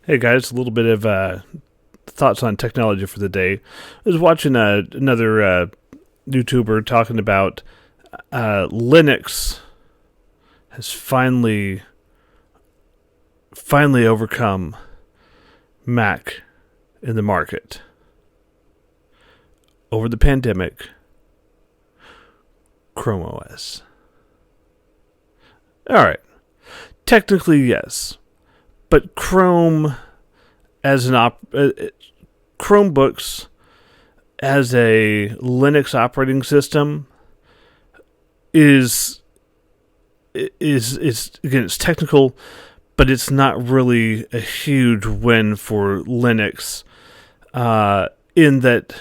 Hey guys, a little bit of thoughts on technology for the day. I was watching another YouTuber talking about Linux has finally overcome Mac in the market over the pandemic. ChromeOS. All right, technically yes, but Chrome as Chromebooks as a Linux operating system is again, it's technical, but it's not really a huge win for Linux. In that,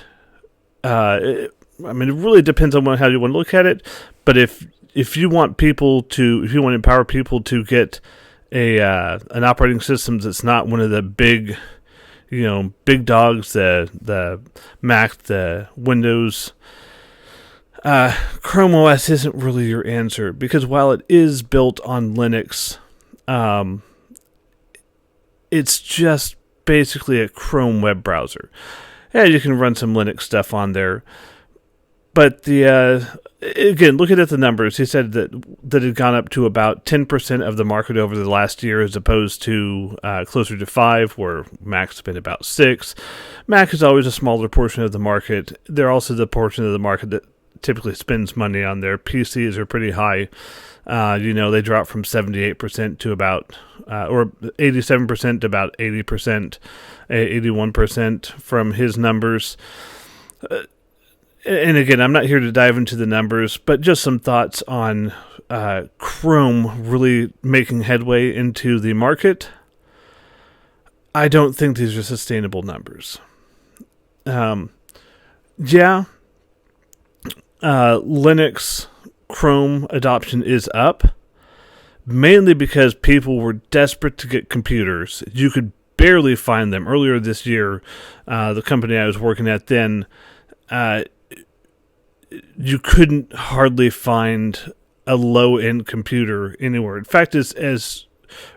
it really depends on how you want to look at it. But if you want to empower people to get an operating system that's not one of the big dogs, the Mac, the Windows, Chrome OS isn't really your answer, because while it is built on Linux, it's just basically a Chrome web browser. Yeah, you can run some Linux stuff on there, but again, looking at the numbers, he said that it had gone up to about 10% of the market over the last year, as opposed to closer to 5%, where Mac's been about 6%. Mac is always a smaller portion of the market. They're also the portion of the market that typically spends money on their PCs are pretty high. They drop from 78% to about, or 87% to about 80%, 81% from his numbers. And again, I'm not here to dive into the numbers, but just some thoughts on Chrome really making headway into the market. I don't think these are sustainable numbers. Linux Chrome adoption is up, mainly because people were desperate to get computers. You could barely find them. Earlier this year, the company I was working at then, you couldn't hardly find a low-end computer anywhere. In fact, as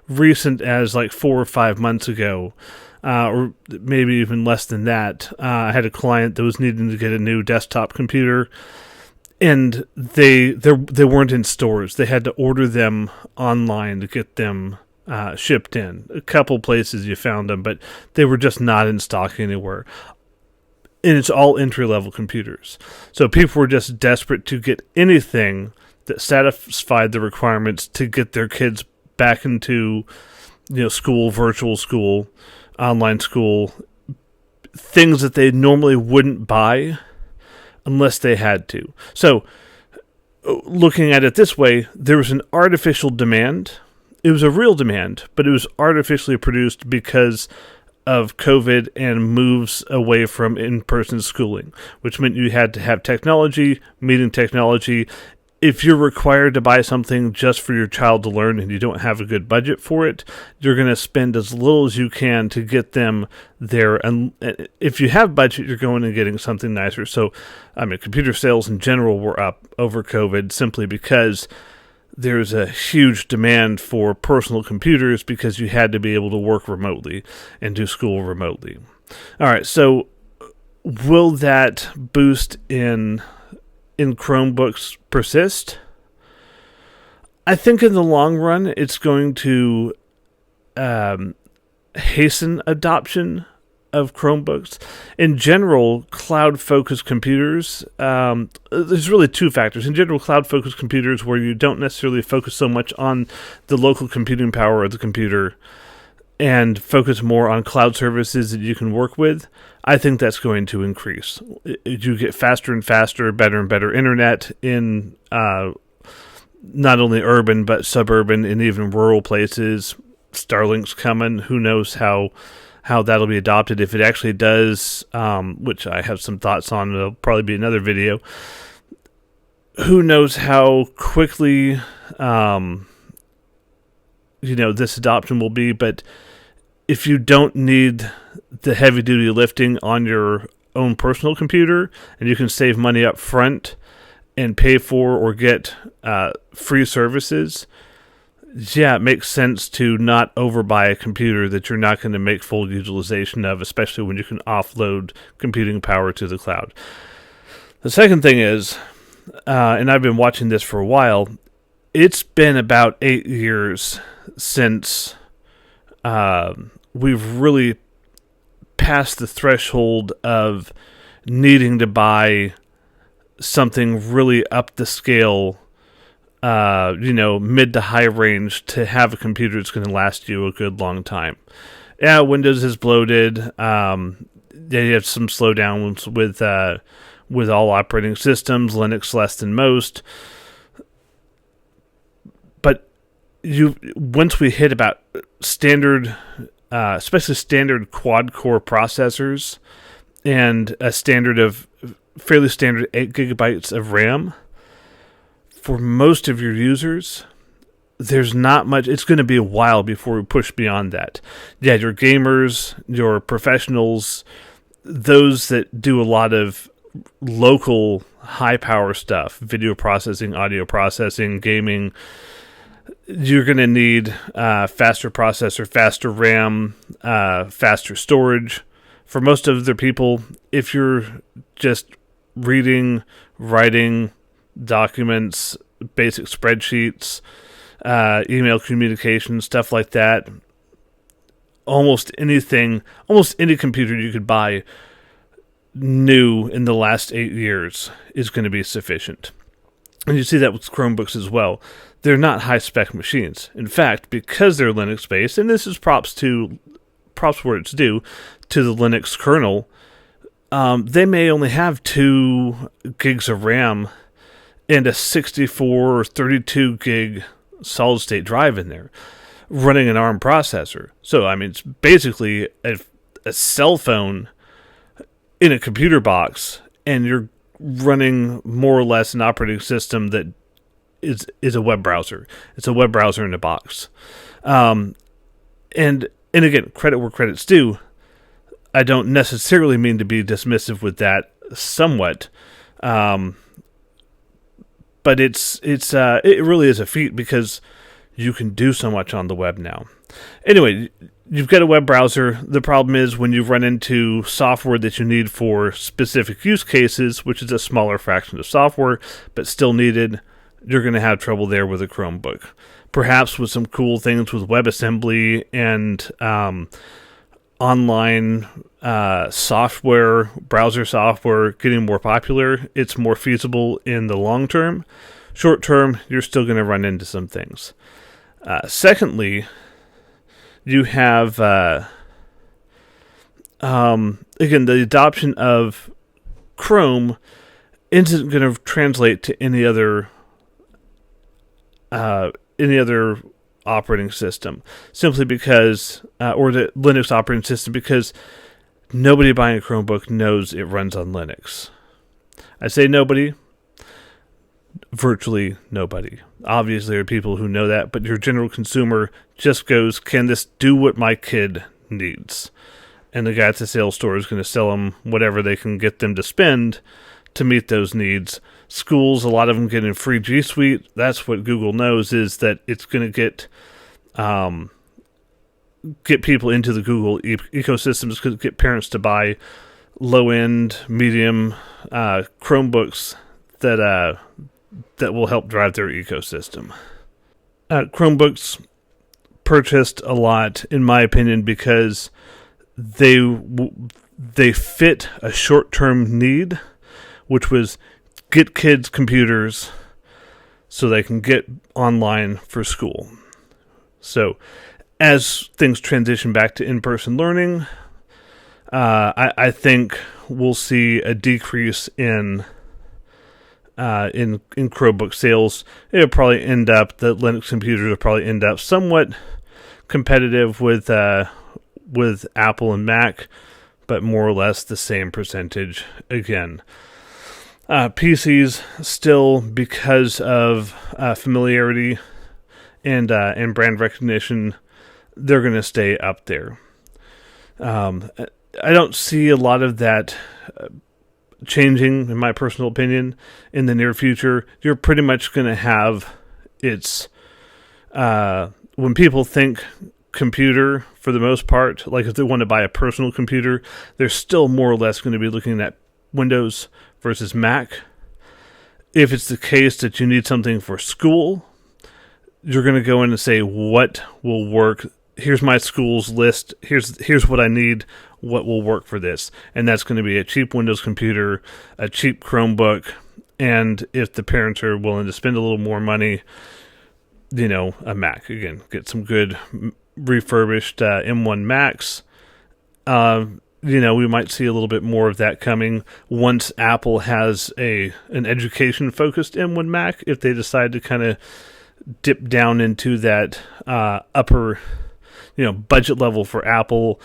recent as like 4 or 5 months ago, or maybe even less than that, I had a client that was needing to get a new desktop computer, and they weren't in stores. They had to order them online to get them shipped in. A couple places you found them, but they were just not in stock anywhere. And it's all entry-level computers. So people were just desperate to get anything that satisfied the requirements to get their kids back into, school, virtual school, online school, things that they normally wouldn't buy unless they had to. So looking at it this way, there was an artificial demand. It was a real demand, but it was artificially produced because of COVID and moves away from in-person schooling, which meant you had to have technology, meeting technology. If you're required to buy something just for your child to learn and you don't have a good budget for it, you're going to spend as little as you can to get them there. And if you have budget, you're going and getting something nicer. So, computer sales in general were up over COVID simply because there's a huge demand for personal computers because you had to be able to work remotely and do school remotely. All right, so will that boost in Chromebooks persist? I think in the long run, it's going to hasten adoption of Chromebooks. In general, cloud-focused computers, there's really two factors. In general, cloud-focused computers where you don't necessarily focus so much on the local computing power of the computer and focus more on cloud services that you can work with, I think that's going to increase. You get faster and faster, better and better internet in not only urban but suburban and even rural places. Starlink's coming. Who knows how that'll be adopted, if it actually does, which I have some thoughts on. It'll probably be another video. Who knows how quickly this adoption will be, but if you don't need the heavy-duty lifting on your own personal computer, and you can save money up front and pay for or get free services, yeah, it makes sense to not overbuy a computer that you're not going to make full utilization of, especially when you can offload computing power to the cloud. The second thing is, and I've been watching this for a while, it's been about 8 years since we've really passed the threshold of needing to buy something really up the scale, mid to high range to have a computer that's going to last you a good long time. Yeah, Windows is bloated. They have some slowdowns with all operating systems, Linux less than most. But once we hit about standard, especially standard quad-core processors, and a fairly standard 8 gigabytes of RAM, for most of your users, there's not much. It's going to be a while before we push beyond that. Yeah, your gamers, your professionals, those that do a lot of local high-power stuff, video processing, audio processing, gaming, you're going to need faster processor, faster RAM, faster storage. For most of the people, if you're just reading, writing documents, basic spreadsheets, email communication, stuff like that, almost any computer you could buy new in the last 8 years is going to be sufficient. And you see that with Chromebooks as well. They're not high-spec machines. In fact, because they're Linux-based, and this is props where it's due, to the Linux kernel, they may only have 2 gigs of RAM and a 64 or 32 gig solid-state drive in there, running an ARM processor. So, I mean, it's basically a cell phone in a computer box, and you're running more or less an operating system that is a web browser. It's a web browser in a box. And again, credit where credit's due. I don't necessarily mean to be dismissive with that somewhat. But it really is a feat because you can do so much on the web now. Anyway, you've got a web browser. The problem is when you run into software that you need for specific use cases, which is a smaller fraction of software, but still needed, you're going to have trouble there with a Chromebook. Perhaps with some cool things with WebAssembly and online software, browser software getting more popular, it's more feasible in the long term. Short term, you're still going to run into some things. Secondly, you have, again, the adoption of Chrome isn't going to translate to any other operating system, simply because, or the Linux operating system, because nobody buying a Chromebook knows it runs on Linux. I say nobody, virtually nobody. Obviously, there are people who know that, but your general consumer just goes, can this do what my kid needs? And the guy at the sales store is going to sell them whatever they can get them to spend to meet those needs. Schools, a lot of them get in free G Suite. That's what Google knows, is that it's going to get people into the Google ecosystem. It's going to get parents to buy low-end, medium Chromebooks that will help drive their ecosystem. Chromebooks purchased a lot, in my opinion, because they fit a short-term need, which was get kids computers so they can get online for school. So as things transition back to in-person learning, I think we'll see a decrease in Chromebook sales. It'll probably end up, the Linux computers will probably end up somewhat competitive with Apple and Mac, but more or less the same percentage again. PCs still, because of familiarity and brand recognition, they're going to stay up there. I don't see a lot of that changing, in my personal opinion, in the near future. You're pretty much going to have its when people think computer, for the most part, like if they want to buy a personal computer, they're still more or less going to be looking at Windows versus Mac. If it's the case that you need something for school, you're going to go in and say, what will work? Here's my school's list. Here's what I need. What will work for this? And that's going to be a cheap Windows computer, a cheap Chromebook, and if the parents are willing to spend a little more money, a Mac. Again, get some good refurbished M1 Macs. We might see a little bit more of that coming once Apple has an education-focused M1 Mac, if they decide to kind of dip down into that upper, budget level for Apple,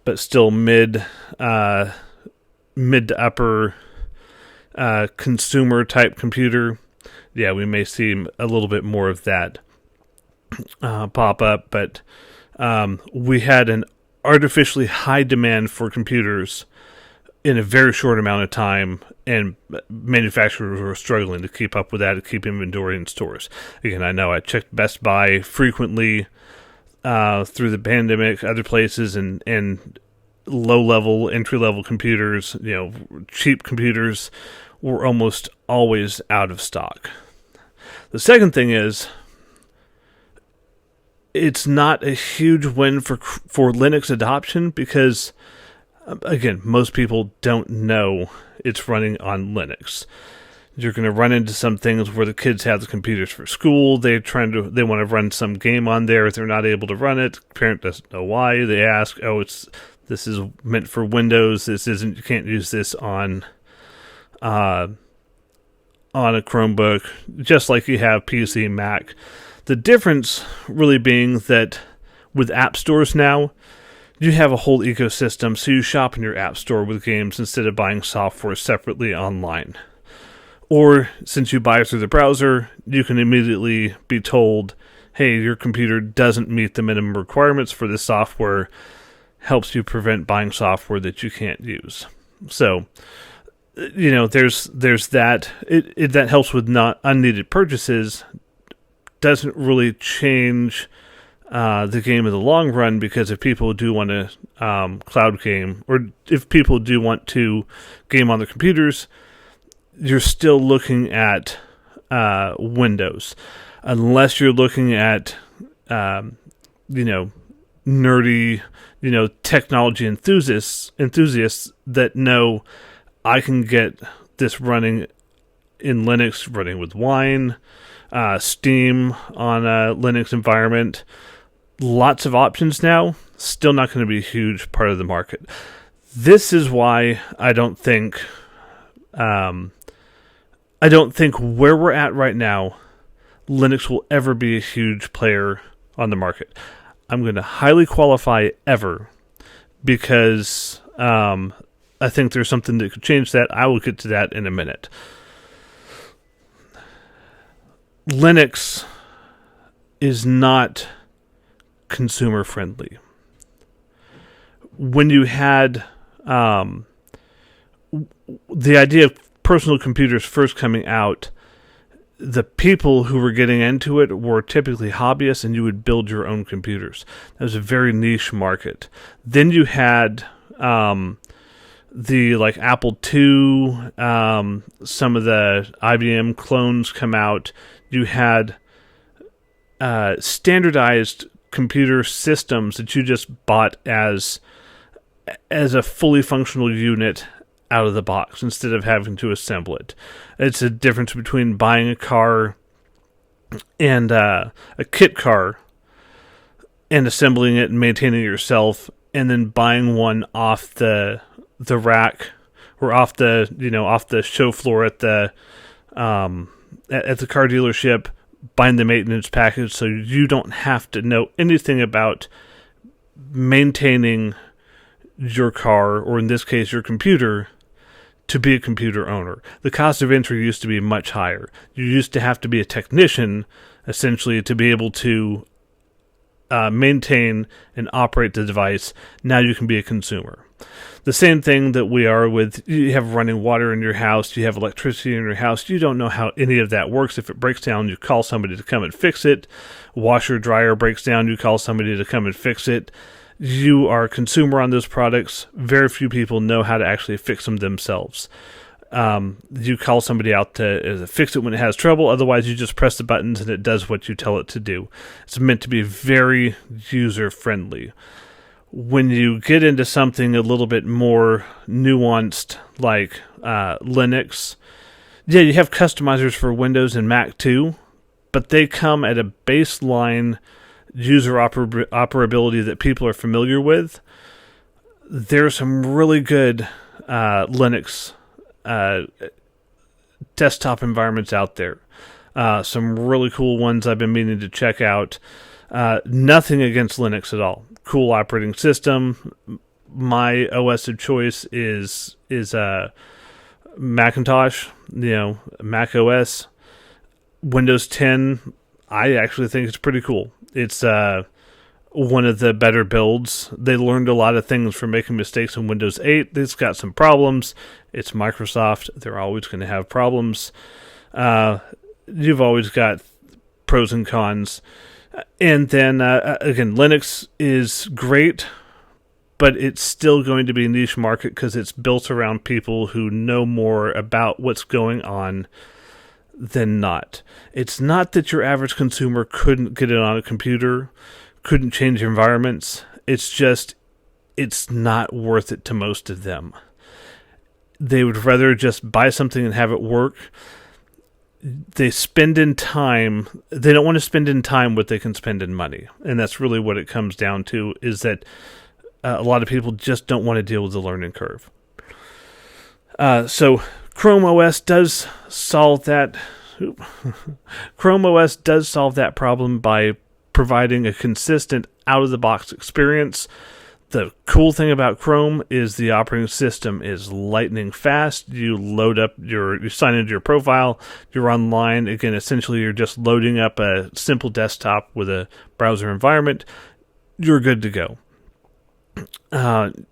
but still mid to upper consumer type computer. Yeah, we may see a little bit more of that pop up, but we had an artificially high demand for computers in a very short amount of time, and manufacturers were struggling to keep up with that, to keep inventory in stores. Again, I know I checked Best Buy frequently through the pandemic, other places, and low-level, entry-level computers, cheap computers, were almost always out of stock. The second thing is, it's not a huge win for Linux adoption because, again, most people don't know it's running on Linux. You're going to run into some things where the kids have the computers for school. They want to run some game on there. If they're not able to run it, the parent doesn't know why. They ask, this is meant for Windows. You can't use this on a Chromebook, just like you have PC, Mac. The difference really being that with app stores now, you have a whole ecosystem, so you shop in your app store with games instead of buying software separately online. Or, since you buy through the browser, you can immediately be told, hey, your computer doesn't meet the minimum requirements for this software, helps you prevent buying software that you can't use. So, there's that. That helps with not unneeded purchases. Doesn't really change the game in the long run, because if people do want to cloud game, or if people do want to game on their computers, you're still looking at Windows, unless you're looking at nerdy technology enthusiasts that know I can get this running in Linux, running with Wine. Steam on a Linux environment. Lots of options now. Still not going to be a huge part of the market. This is why I don't think where we're at right now, Linux will ever be a huge player on the market. I'm going to highly qualify ever, because I think there's something that could change that. I will get to that in a minute. Linux is not consumer friendly. When you had the idea of personal computers first coming out, the people who were getting into it were typically hobbyists, and you would build your own computers. That was a very niche market. Then you had the Apple II, some of the IBM clones come out. You had standardized computer systems that you just bought as a fully functional unit out of the box instead of having to assemble it. It's a difference between buying a car and a kit car and assembling it and maintaining it yourself, and then buying one off the rack or off the show floor at the car dealership, buying the maintenance package so you don't have to know anything about maintaining your car, or in this case your computer, to be a computer owner. The cost of entry used to be much higher. You used to have to be a technician, essentially, to be able to maintain and operate the device. Now you can be a consumer. The same thing that we are with, you have running water in your house, you have electricity in your house, you don't know how any of that works. If it breaks down, you call somebody to come and fix it. Washer, dryer breaks down, you call somebody to come and fix it. You are a consumer on those products. Very few people know how to actually fix them themselves. You call somebody out to fix it when it has trouble. Otherwise, you just press the buttons and it does what you tell it to do. It's meant to be very user-friendly. When you get into something a little bit more nuanced, like Linux, yeah, you have customizers for Windows and Mac too, but they come at a baseline user operability that people are familiar with. There's some really good Linux desktop environments out there. Some really cool ones I've been meaning to check out. Nothing against Linux at all. Cool operating system. My OS of choice is Macintosh, Mac OS. Windows 10, I actually think it's pretty cool. It's one of the better builds. They learned a lot of things from making mistakes in Windows 8. It's got some problems. It's Microsoft. They're always going to have problems. You've always got pros and cons. And then, again, Linux is great, but it's still going to be a niche market because it's built around people who know more about what's going on than not. It's not that your average consumer couldn't get it on a computer, couldn't change environments. It's just, it's not worth it to most of them. They would rather just buy something and have it work. They spend in time. They don't want to spend in time what they can spend in money. And that's really what it comes down to, is that a lot of people just don't want to deal with the learning curve. So ChromeOS does solve that. ChromeOS does solve that problem by providing a consistent out-of-the-box experience. The cool thing about Chrome is the operating system is lightning fast. You you sign into your profile, you're online. Again, essentially you're just loading up a simple desktop with a browser environment. You're good to go.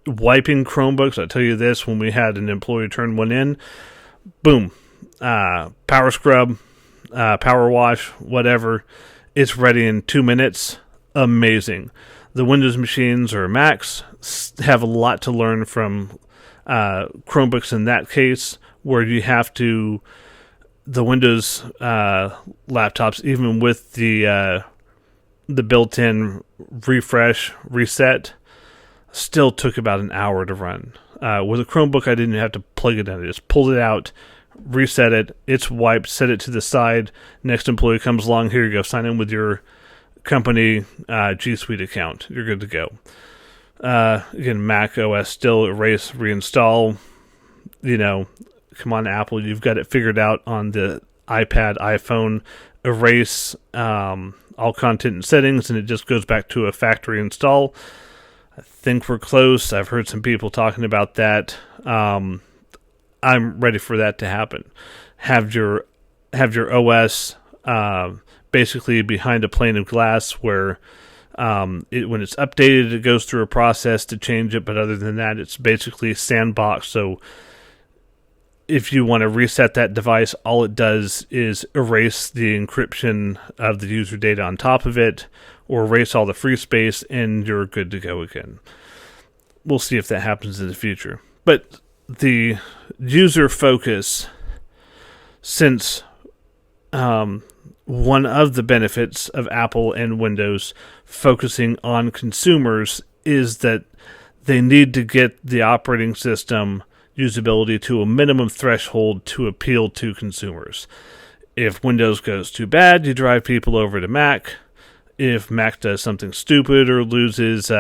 Wiping Chromebooks, I tell you this, when we had an employee turn one in, boom, power scrub, power wash, whatever, it's ready in 2 minutes. Amazing. The Windows machines or Macs have a lot to learn from Chromebooks in that case, where you have to, the Windows laptops, even with the built-in refresh, reset, still took about an hour to run. With a Chromebook, I didn't have to plug it in. I just pulled it out, reset it, it's wiped, set it to the side. Next employee comes along, here you go, sign in with your company G Suite account. You're good to go. Again, Mac OS still erase, reinstall. Come on, Apple, you've got it figured out on the iPad, iPhone. Erase all content and settings, and it just goes back to a factory install. I think we're close. I've heard some people talking about that. I'm ready for that to happen. Have your OS basically behind a pane of glass where when it's updated, it goes through a process to change it. But other than that, it's basically sandbox. So if you want to reset that device, all it does is erase the encryption of the user data on top of it, or erase all the free space, and you're good to go again. We'll see if that happens in the future. But the user focus, since one of the benefits of Apple and Windows focusing on consumers is that they need to get the operating system usability to a minimum threshold to appeal to consumers. If Windows goes too bad, you drive people over to Mac. If Mac does something stupid or loses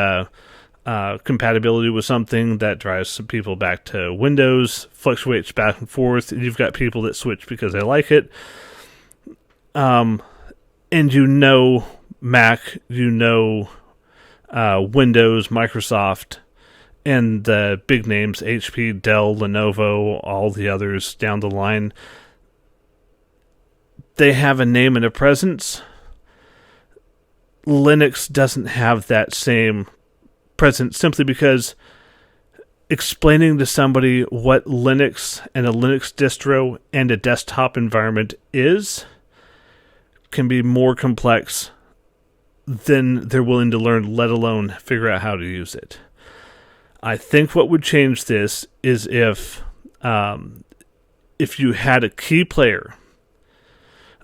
compatibility with something, that drives some people back to Windows, fluctuates back and forth. You've got people that switch because they like it. And Mac, Windows, Microsoft, and the big names, HP, Dell, Lenovo, all the others down the line, they have a name and a presence. Linux doesn't have that same presence simply because explaining to somebody what Linux and a Linux distro and a desktop environment is can be more complex than they're willing to learn, let alone figure out how to use it. I think what would change this is if you had a key player,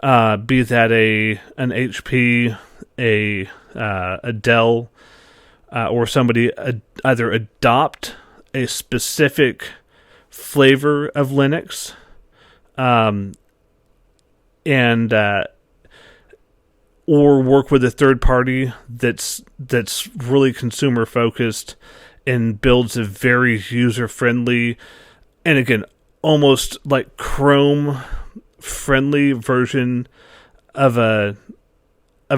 be that an HP, a Dell, or somebody either adopt a specific flavor of Linux, and or work with a third party that's really consumer focused and builds a very user friendly, and again, almost like Chrome friendly version of a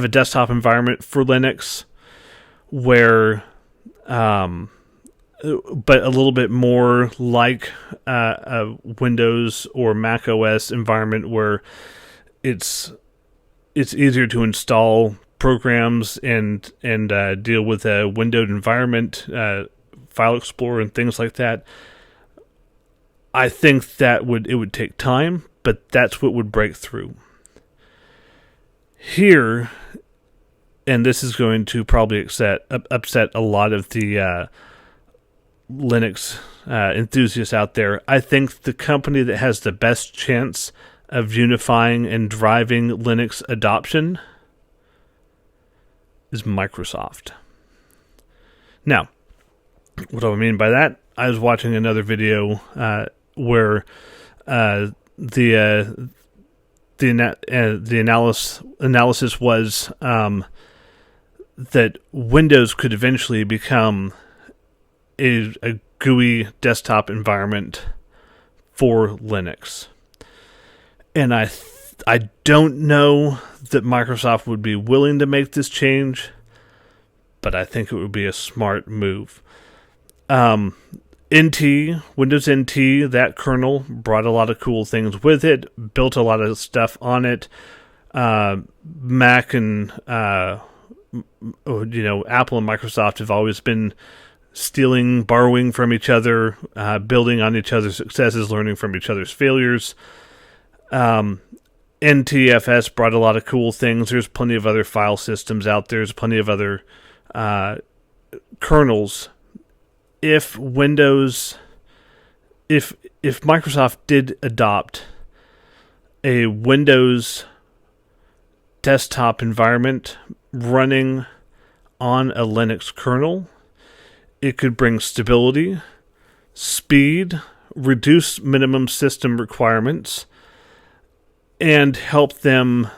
desktop environment for Linux, where but a little bit more like a Windows or Mac OS environment, where it's easier to install programs and deal with a windowed environment, File Explorer and things like that. I think that it would take time, but that's what would break through. Here, and this is going to probably upset a lot of the Linux enthusiasts out there. I think the company that has the best chance of unifying and driving Linux adoption is Microsoft. Now, what do I mean by that? I was watching another video where the analysis was that Windows could eventually become a GUI desktop environment for Linux. And I don't know that Microsoft would be willing to make this change, but I think it would be a smart move. Windows NT, that kernel brought a lot of cool things with it, built a lot of stuff on it. Mac and Apple and Microsoft have always been stealing, borrowing from each other, building on each other's successes, learning from each other's failures. NTFS brought a lot of cool things. There's plenty of other file systems out there. There's plenty of other kernels. If Microsoft did adopt a Windows desktop environment running on a Linux kernel, it could bring stability, speed, reduce minimum system requirements, and help them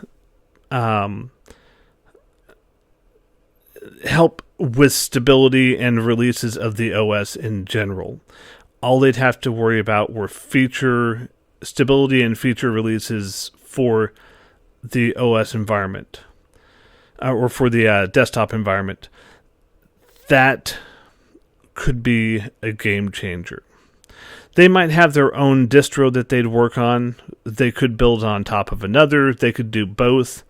help with stability and releases of the OS in general. All they'd have to worry about were feature stability and feature releases for the OS environment, or for the desktop environment. That could be a game changer. They might have their own distro that they'd work on. They could build on top of another. They could do both.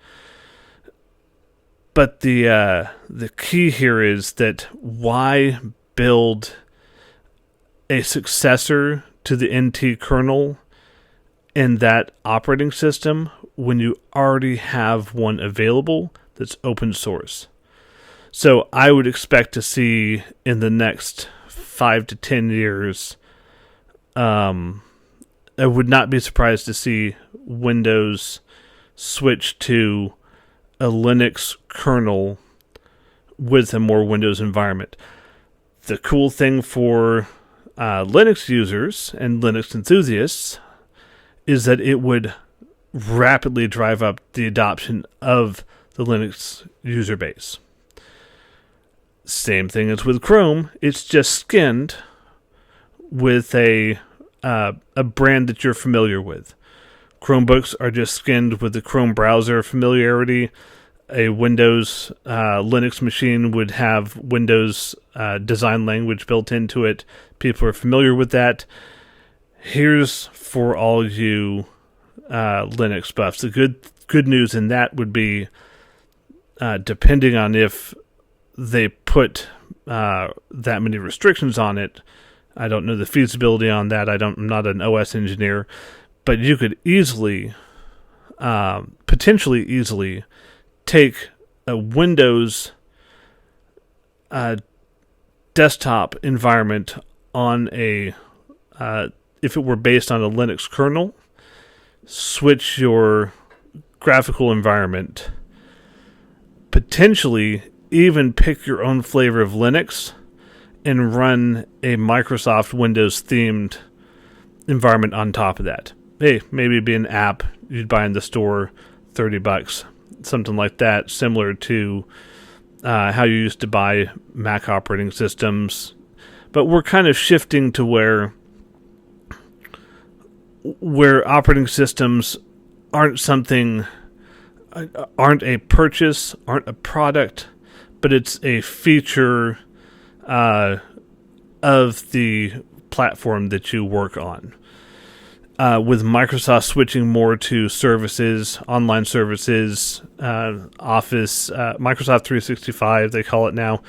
But the key here is that why build a successor to the NT kernel in that operating system when you already have one available that's open source? So I would expect to see in the next 5 to 10 years, I would not be surprised to see Windows switch to a Linux kernel with a more Windows environment. The cool thing for Linux users and Linux enthusiasts is that it would rapidly drive up the adoption of the Linux user base. Same thing as with Chrome. It's just skinned with a brand that you're familiar with. Chromebooks are just skinned with the Chrome browser familiarity. A Windows Linux machine would have Windows design language built into it. People are familiar with that. Here's for all you Linux buffs. The good news in that would be, depending on if they put that many restrictions on it, I don't know the feasibility on that. I'm not an OS engineer, but you could potentially easily, take a Windows desktop environment on if it were based on a Linux kernel, switch your graphical environment, potentially even pick your own flavor of Linux and run a Microsoft Windows themed environment on top of that. Hey, maybe it'd be an app you'd buy in the store, $30, something like that, similar to how you used to buy Mac operating systems. But we're kind of shifting to where operating systems aren't a purchase, aren't a product, but it's a feature of the platform that you work on. With Microsoft switching more to services, online services, Office, Microsoft 365, they call it now,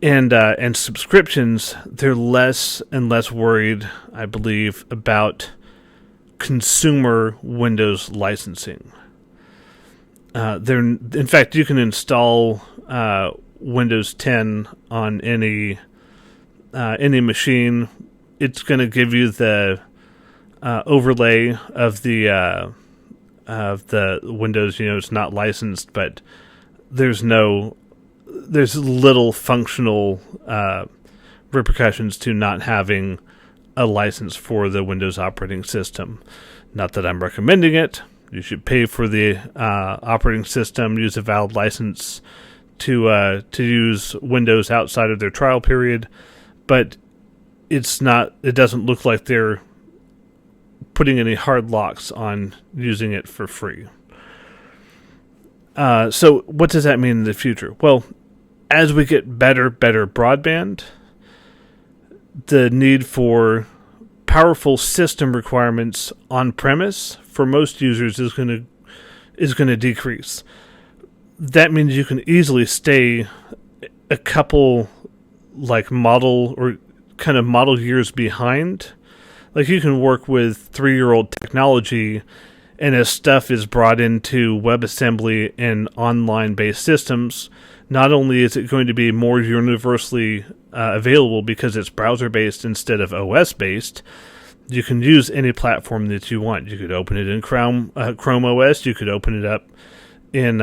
and subscriptions, they're less and less worried, I believe, about consumer Windows licensing. In fact, you can install Windows 10 on any machine. It's going to give you the overlay of the Windows. It's not licensed, but there's little functional repercussions to not having a license for the Windows operating system. Not that I'm recommending it. You should pay for the operating system, use a valid license to use Windows outside of their trial period, but it doesn't look like they're putting any hard locks on using it for free. So what does that mean in the future? Well, as we get better broadband, the need for powerful system requirements on premise for most users is going to decrease. That means you can easily stay a couple model years behind. Like, you can work with 3-year-old technology, and as stuff is brought into WebAssembly and online-based systems, not only is it going to be more universally available because it's browser-based instead of OS-based, you can use any platform that you want. You could open it in ChromeOS. You could open it up in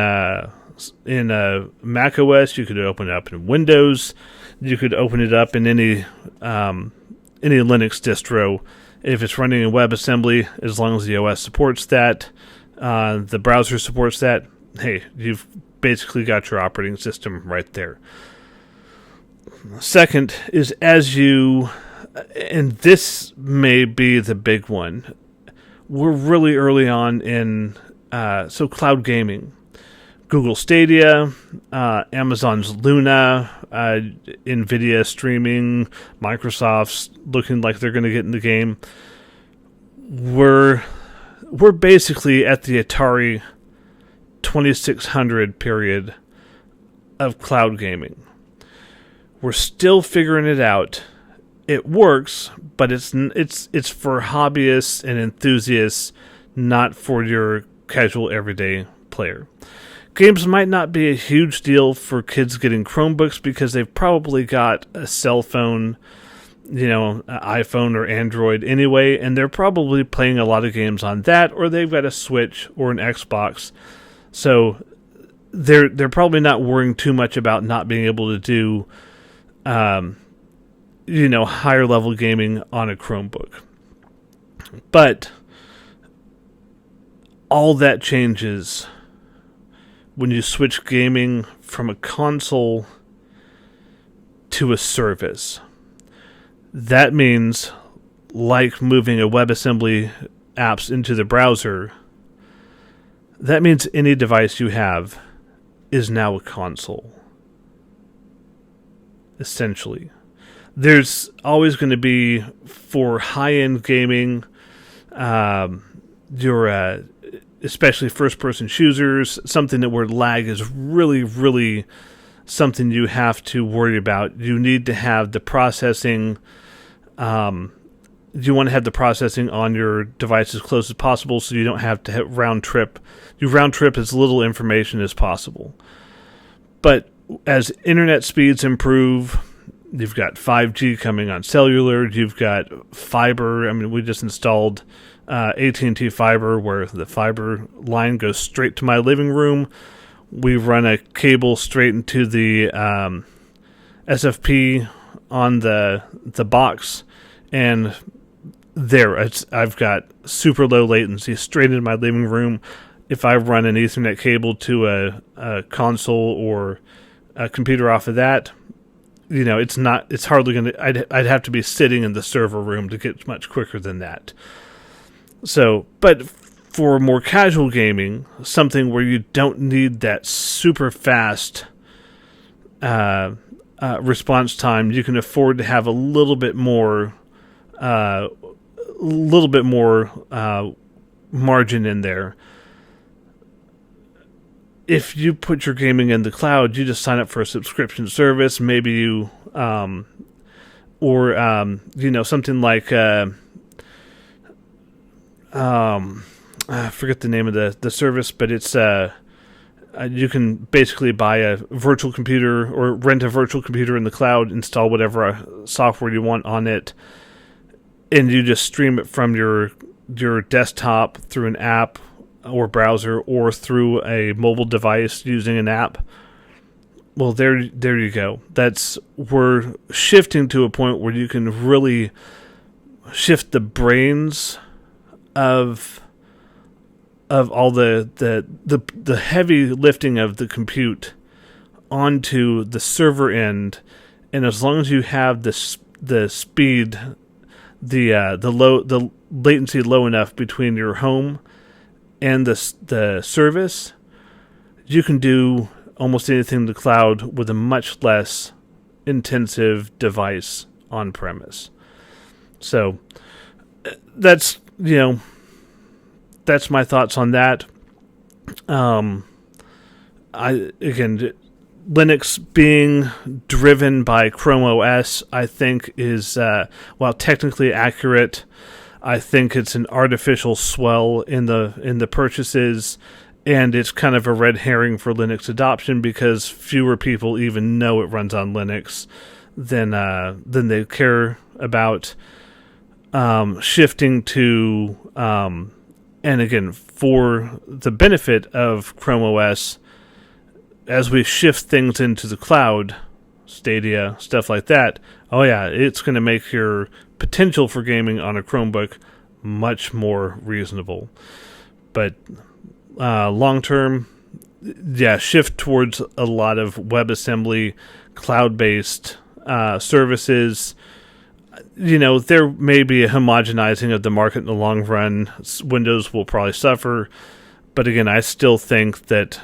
Mac OS. You could open it up in Windows. You could open it up in any Linux distro. If it's running in WebAssembly, as long as the OS supports that, the browser supports that, hey, you've basically got your operating system right there. Second is, and this may be the big one, we're really early on in cloud gaming. Google Stadia, Amazon's Luna, NVIDIA streaming, Microsoft's looking like they're going to get in the game. We're basically at the Atari 2600 period of cloud gaming. We're still figuring it out. It works, but it's for hobbyists and enthusiasts, not for your casual everyday player. Games might not be a huge deal for kids getting Chromebooks because they've probably got a cell phone, an iPhone or Android anyway, and they're probably playing a lot of games on that, or they've got a Switch or an Xbox. So they're probably not worrying too much about not being able to do higher level gaming on a Chromebook. But all that changes when you switch gaming from a console to a service. That means, like moving a WebAssembly apps into the browser, that means any device you have is now a console. Essentially. There's always going to be, for high-end gaming, especially first-person shooters, something that where lag is really, really something you have to worry about. You need to have the processing. You want to have the processing on your device as close as possible, so you don't have to round trip. You round trip as little information as possible. But as internet speeds improve, you've got 5G coming on cellular. You've got fiber. I mean, we just installed AT&T fiber, where the fiber line goes straight to my living room. We run a cable straight into the SFP on the box, and I've got super low latency straight into my living room. If I run an Ethernet cable to a console or a computer off of that, it's hardly going to. I'd have to be sitting in the server room to get much quicker than that. So, but for more casual gaming, something where you don't need that super fast response time, you can afford to have a little bit more margin in there. If you put your gaming in the cloud, you just sign up for a subscription service. Maybe you, something like, I forget the name of the service, but it's you can basically buy a virtual computer or rent a virtual computer in the cloud, install whatever software you want on it, and you just stream it from your desktop through an app or browser or through a mobile device using an app. Well, there you go. We're shifting to a point where you can really shift the brains of all the heavy lifting of the compute onto the server end, and as long as you have the speed, the latency low enough between your home and the service, you can do almost anything in the cloud with a much less intensive device on premise. So that's my thoughts on that. Linux being driven by ChromeOS, I think is, while technically accurate, I think it's an artificial swell in the purchases, and it's kind of a red herring for Linux adoption because fewer people even know it runs on Linux than they care about shifting to. And again, for the benefit of ChromeOS, as we shift things into the cloud, Stadia, stuff like that, it's going to make your potential for gaming on a Chromebook much more reasonable. But long term, shift towards a lot of WebAssembly, cloud-based services. There may be a homogenizing of the market in the long run. Windows will probably suffer. But again, I still think that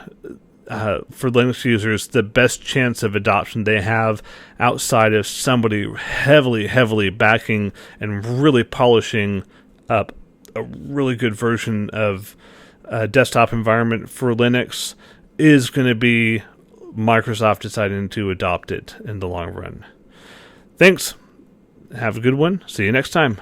for Linux users, the best chance of adoption they have outside of somebody heavily, heavily backing and really polishing up a really good version of a desktop environment for Linux is going to be Microsoft deciding to adopt it in the long run. Thanks. Have a good one. See you next time.